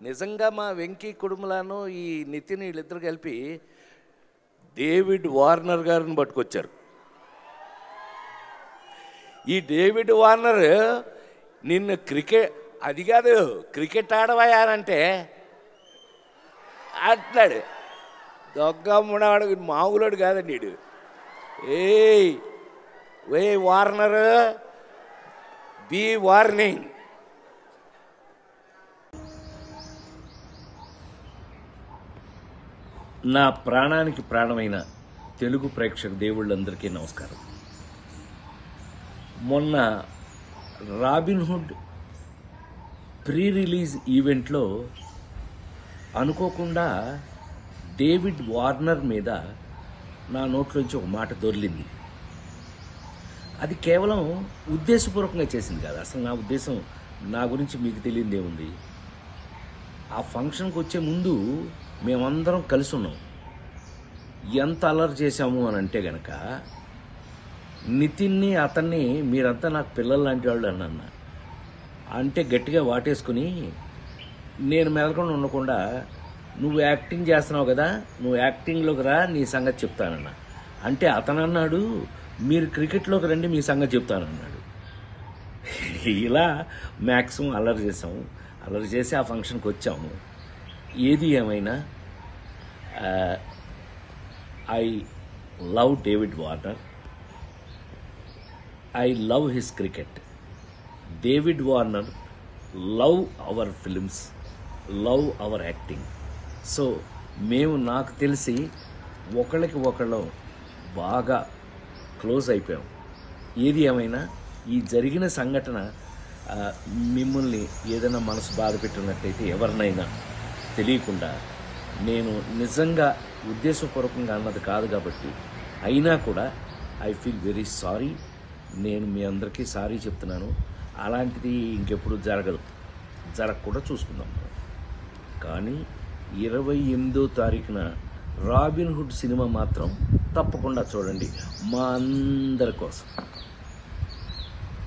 నిజంగా మా వెంకీ కుటుంబలాను ఈ నితిన్ వీళ్ళిద్దరు కలిపి డేవిడ్ వార్నర్ గారిని పట్టుకొచ్చారు. ఈ డేవిడ్ వార్నర్ నిన్ను క్రికెట్ అది కాదు క్రికెట్ ఆడవాయానంటే అట్లాడు దొగ్గమ్మడాడు మామూలుడు కాదండి వీడు. ఏ వార్నర్ బీ వార్నింగ్. నా ప్రాణానికి ప్రాణమైన తెలుగు ప్రేక్షక దేవుళ్ళందరికీ నమస్కారం. మొన్న రాబిన్హుడ్ ప్రీ రిలీజ్ ఈవెంట్లో అనుకోకుండా డేవిడ్ వార్నర్ మీద నా నోట్లోంచి ఒక మాట దొర్లింది. అది కేవలం ఉద్దేశపూర్వకంగా చేసింది కాదు. అసలు నా ఉద్దేశం నా గురించి మీకు తెలియదు ఏముంది. ఆ ఫంక్షన్కి వచ్చే ముందు మేమందరం కలిసి ఉన్నాం. ఎంత అల్లరి చేశాము అని అంటే గనక నితిన్ని అతన్ని మీరంతా నాకు పిల్లలు లాంటి వాళ్ళు అన్న అంటే గట్టిగా వాటేసుకుని నేను మెదలకుండా ఉండకుండా నువ్వు యాక్టింగ్ చేస్తున్నావు కదా, నువ్వు యాక్టింగ్లోకి రా, నీ సంగతి చెప్తానన్నా. అంటే అతను అన్నాడు మీరు క్రికెట్లోకి రండి, మీ సంగతి చెప్తానన్నాడు. ఇలా మ్యాక్సిమం అల్లరి చేసాము. అల్లరి చేసి ఆ ఫంక్షన్కి వచ్చాము. ఏది ఏమైనా I love David Warner. I love his cricket. David Warner love our films, love our acting. So మేము నాకు తెలిసి ఒకళ్ళకి ఒకళ్ళు బాగా క్లోజ్ అయిపోయాం. ఏది ఏమైనా ఈ జరిగిన సంఘటన మిమ్మల్ని ఏదైనా మనసు బాధ పెట్టినట్టయితే ఎవరినైనా తెలియకుండా, నేను నిజంగా ఉద్దేశపూర్వకంగా అన్నది కాదు కాబట్టి అయినా కూడా ఐ ఫీల్ వెరీ సారీ. నేను మీ అందరికీ సారీ చెప్తున్నాను. అలాంటిది ఇంకెప్పుడు జరగకుండా చూసుకుందాం. కానీ 28వ తారీఖున రాబిన్హుడ్ సినిమా మాత్రం తప్పకుండా చూడండి, మా అందరి కోసం.